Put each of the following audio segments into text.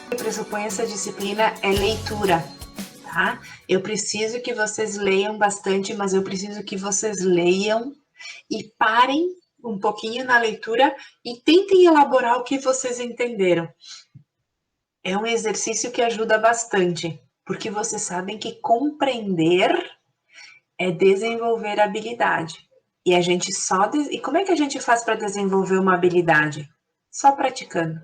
que pressupõe essa disciplina é leitura, tá? Eu preciso que vocês leiam bastante, mas eu preciso que vocês leiam e parem um pouquinho na leitura e tentem elaborar o que vocês entenderam. É um exercício que ajuda bastante, porque vocês sabem que compreender é desenvolver habilidade. E a gente só. E como é que a gente faz para desenvolver uma habilidade? Só praticando.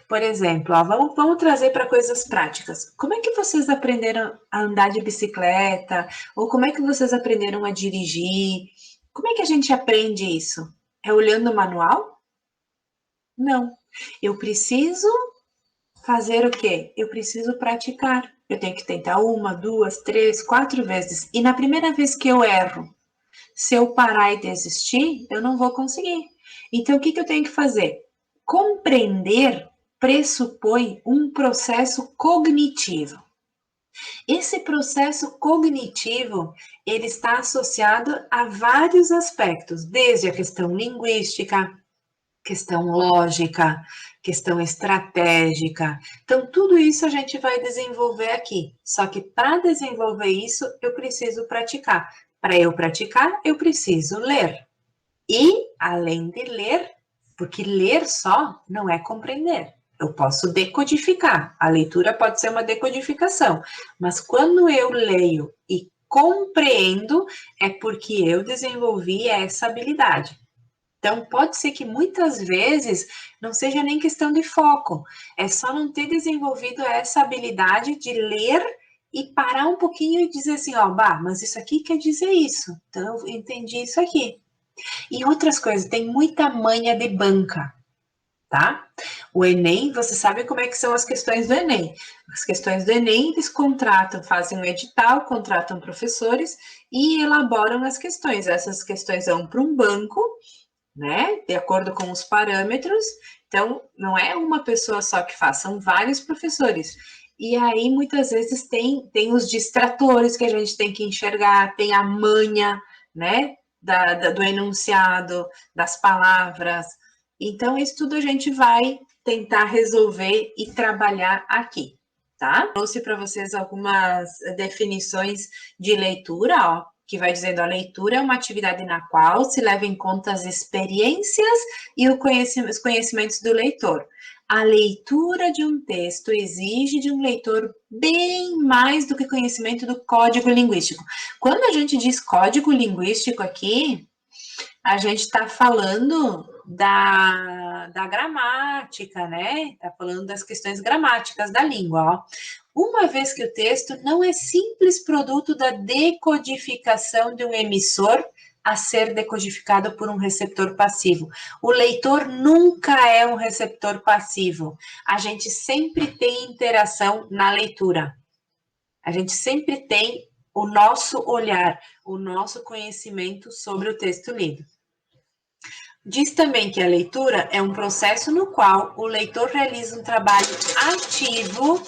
Por exemplo, ó, vamos trazer para coisas práticas. Como é que vocês aprenderam a andar de bicicleta? Ou como é que vocês aprenderam a dirigir? Como é que a gente aprende isso? É olhando o manual? Não. Eu preciso fazer o quê? Eu preciso praticar. Eu tenho que tentar 1, 2, 3, 4 vezes. E na primeira vez que eu erro, se eu parar e desistir, eu não vou conseguir. Então, o que eu tenho que fazer? Compreender pressupõe um processo cognitivo. Esse processo cognitivo, ele está associado a vários aspectos, desde a questão linguística, questão lógica, questão estratégica. Então, tudo isso a gente vai desenvolver aqui. Só que para desenvolver isso, eu preciso praticar. Para eu praticar, eu preciso ler. E, além de ler, porque ler só não é compreender. Eu posso decodificar. A leitura pode ser uma decodificação. Mas quando eu leio e compreendo, é porque eu desenvolvi essa habilidade. Então, pode ser que muitas vezes não seja nem questão de foco, é só não ter desenvolvido essa habilidade de ler e parar um pouquinho e dizer assim, ó, bah, mas isso aqui quer dizer isso, então eu entendi isso aqui. E outras coisas, tem muita manha de banca, tá? O Enem, você sabe como é que são as questões do Enem. As questões do Enem, eles contratam, fazem um edital, contratam professores e elaboram as questões. Essas questões vão para um banco, né? De acordo com os parâmetros. Então, não é uma pessoa só que faz, são vários professores. E aí, muitas vezes, tem os distratores que a gente tem que enxergar, tem a manha, né? Do enunciado, das palavras. Então, isso tudo a gente vai tentar resolver e trabalhar aqui, tá? Trouxe para vocês algumas definições de leitura, ó, que vai dizendo a leitura é uma atividade na qual se leva em conta as experiências e os conhecimentos do leitor. A leitura de um texto exige de um leitor bem mais do que conhecimento do código linguístico. Quando a gente diz código linguístico aqui, a gente está falando da gramática, né? Está falando das questões gramáticas da língua, ó. Uma vez que o texto não é simples produto da decodificação de um emissor a ser decodificado por um receptor passivo. O leitor nunca é um receptor passivo. A gente sempre tem interação na leitura. A gente sempre tem o nosso olhar, o nosso conhecimento sobre o texto lido. Diz também que a leitura é um processo no qual o leitor realiza um trabalho ativo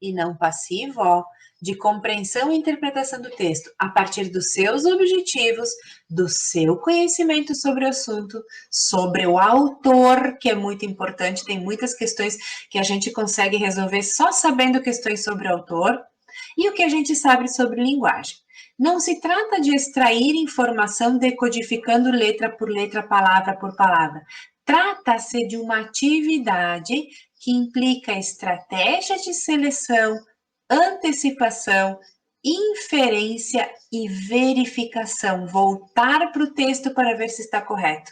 e não passivo, ó, de compreensão e interpretação do texto, a partir dos seus objetivos, do seu conhecimento sobre o assunto, sobre o autor, que é muito importante, tem muitas questões que a gente consegue resolver só sabendo questões sobre o autor, e o que a gente sabe sobre linguagem. Não se trata de extrair informação decodificando letra por letra, palavra por palavra. Trata-se de uma atividade que implica estratégia de seleção, antecipação, inferência e verificação. Voltar para o texto para ver se está correto,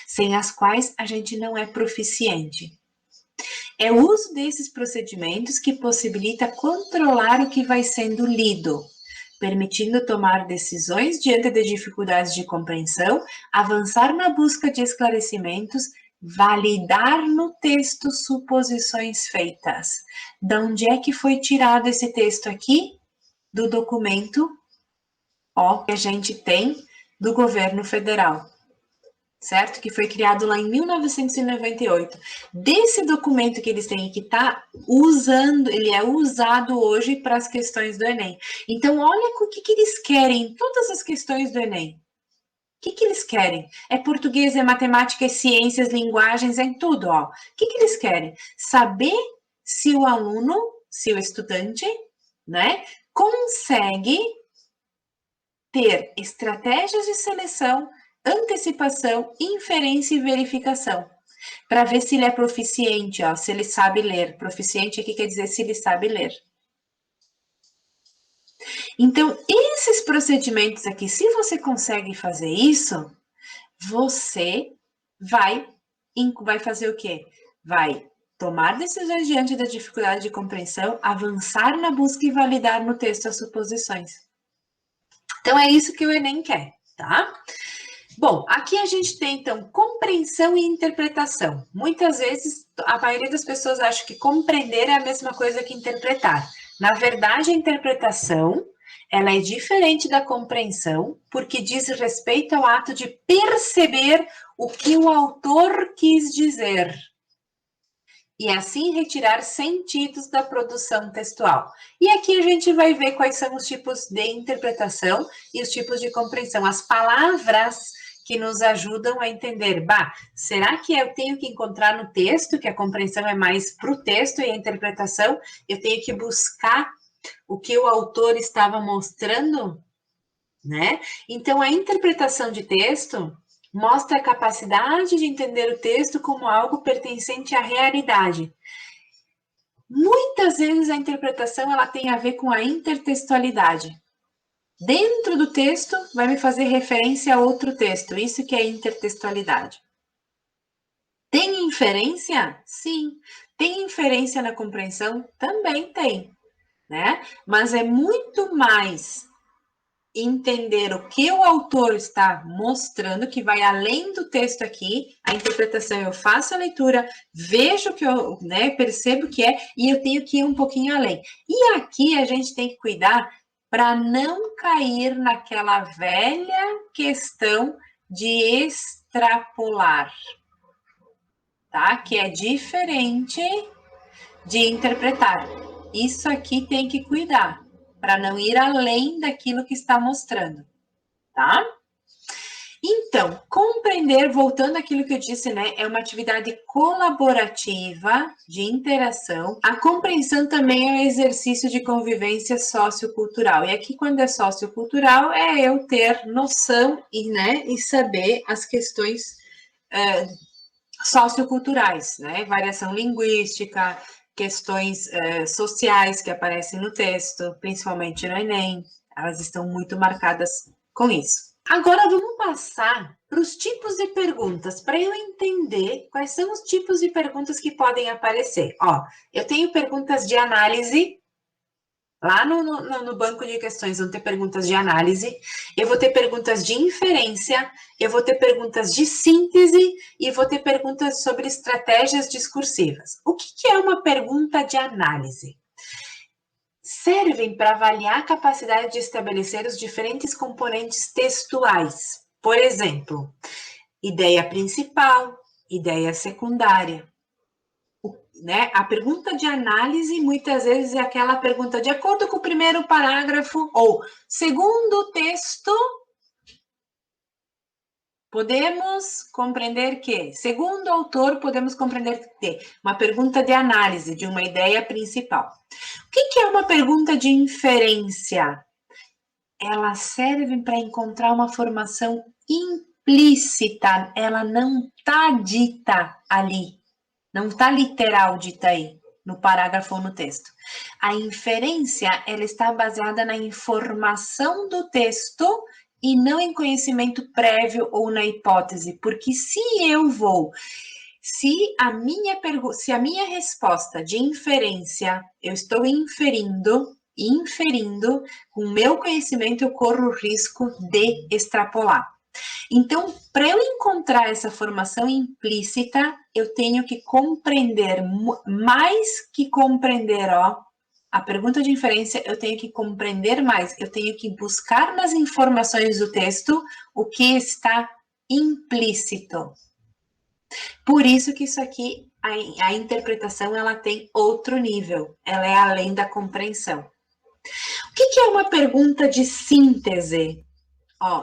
sem as quais a gente não é proficiente. É o uso desses procedimentos que possibilita controlar o que vai sendo lido, permitindo tomar decisões diante de dificuldades de compreensão, avançar na busca de esclarecimentos, validar no texto suposições feitas. De onde é que foi tirado esse texto aqui? Do documento, ó, que a gente tem do governo federal, certo? Que foi criado lá em 1998. Desse documento que eles têm que tá usando, ele é usado hoje para as questões do Enem. Então, olha o que eles querem em todas as questões do Enem. O que eles querem? É português, é matemática, é ciências, linguagens, é em tudo, ó. O que eles querem? Saber se o aluno, se o estudante, né, consegue ter estratégias de seleção, antecipação, inferência e verificação, para ver se ele é proficiente, ó, se ele sabe ler. Proficiente aqui quer dizer se ele sabe ler. Então, esses procedimentos aqui, se você consegue fazer isso, você vai fazer o quê? Vai tomar decisões diante da dificuldade de compreensão, avançar na busca e validar no texto as suposições. Então, é isso que o Enem quer, tá? Bom, aqui a gente tem, então, compreensão e interpretação. Muitas vezes, a maioria das pessoas acha que compreender é a mesma coisa que interpretar. Na verdade, a interpretação, ela é diferente da compreensão, porque diz respeito ao ato de perceber o que o autor quis dizer. E assim retirar sentidos da produção textual. E aqui a gente vai ver quais são os tipos de interpretação e os tipos de compreensão. As palavras que nos ajudam a entender. Será que eu tenho que encontrar no texto, que a compreensão é mais para o texto e a interpretação, eu tenho que buscar o que o autor estava mostrando, né? Então, a interpretação de texto mostra a capacidade de entender o texto como algo pertencente à realidade. Muitas vezes a interpretação ela tem a ver com a intertextualidade. Dentro do texto vai me fazer referência a outro texto, isso que é intertextualidade. Tem inferência? Sim. Tem inferência na compreensão? Também tem, né? Mas é muito mais entender o que o autor está mostrando, que vai além do texto aqui, a interpretação, eu faço a leitura, vejo que eu, né, percebo que é, e eu tenho que ir um pouquinho além. E aqui a gente tem que cuidar para não cair naquela velha questão de extrapolar, tá? Que é diferente de interpretar. Isso aqui tem que cuidar, para não ir além daquilo que está mostrando, tá? Então, compreender, voltando àquilo que eu disse, né, é uma atividade colaborativa de interação. A compreensão também é um exercício de convivência sociocultural. E aqui, quando é sociocultural, é eu ter noção e saber as questões socioculturais, né? Variação linguística, questões sociais que aparecem no texto, principalmente no Enem, elas estão muito marcadas com isso. Agora vamos passar para os tipos de perguntas, para eu entender quais são os tipos de perguntas que podem aparecer. Ó, eu tenho perguntas de análise. Lá no banco de questões vão ter perguntas de análise, eu vou ter perguntas de inferência, eu vou ter perguntas de síntese e vou ter perguntas sobre estratégias discursivas. O que é uma pergunta de análise? Servem para avaliar a capacidade de estabelecer os diferentes componentes textuais. Por exemplo, ideia principal, ideia secundária. Né? A pergunta de análise, muitas vezes, é aquela pergunta de acordo com o primeiro parágrafo, ou segundo o texto, podemos compreender que, segundo o autor, podemos compreender que, uma pergunta de análise de uma ideia principal. O que é uma pergunta de inferência? Ela serve para encontrar uma formação implícita, ela não está dita ali. Não está literal dita aí, no parágrafo ou no texto. A inferência, ela está baseada na informação do texto e não em conhecimento prévio ou na hipótese. Porque se a minha resposta de inferência, eu estou inferindo, com o meu conhecimento, eu corro o risco de extrapolar. Então, para eu encontrar essa formação implícita, eu tenho que compreender, mais que compreender, a pergunta de inferência, eu tenho que compreender mais, eu tenho que buscar nas informações do texto o que está implícito. Por isso que isso aqui, a interpretação, ela tem outro nível, ela é além da compreensão. O que é uma pergunta de síntese?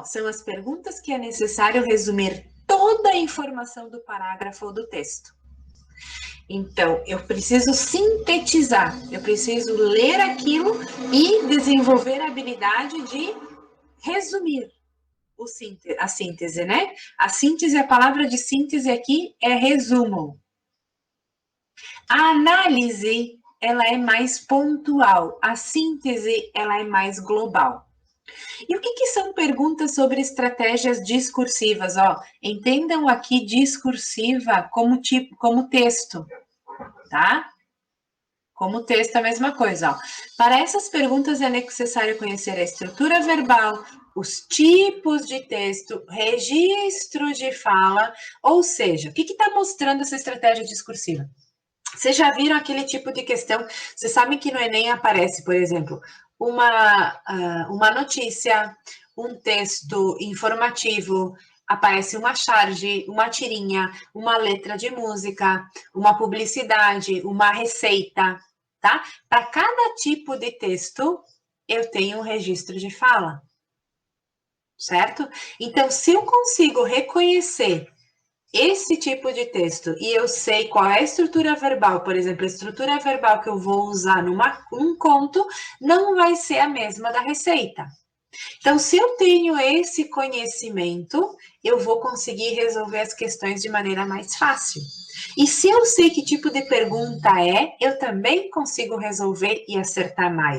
São as perguntas que é necessário resumir toda a informação do parágrafo ou do texto. Então, eu preciso sintetizar, eu preciso ler aquilo e desenvolver a habilidade de resumir a síntese, né? A síntese, a palavra de síntese aqui é resumo. A análise, ela é mais pontual, a síntese, ela é mais global. E o que são perguntas sobre estratégias discursivas? Ó, entendam aqui discursiva como tipo, como texto, tá? Como texto, a mesma coisa. Ó. Para essas perguntas é necessário conhecer a estrutura verbal, os tipos de texto, registro de fala, ou seja, o que está mostrando essa estratégia discursiva? Vocês já viram aquele tipo de questão? Vocês sabem que no Enem aparece, por exemplo, uma notícia, um texto informativo, aparece uma charge, uma tirinha, uma letra de música, uma publicidade, uma receita, tá? Para cada tipo de texto, eu tenho um registro de fala, certo? Então, se eu consigo reconhecer esse tipo de texto e eu sei qual é a estrutura verbal, por exemplo, a estrutura verbal que eu vou usar num conto não vai ser a mesma da receita. Então, se eu tenho esse conhecimento, eu vou conseguir resolver as questões de maneira mais fácil. E se eu sei que tipo de pergunta é, eu também consigo resolver e acertar mais.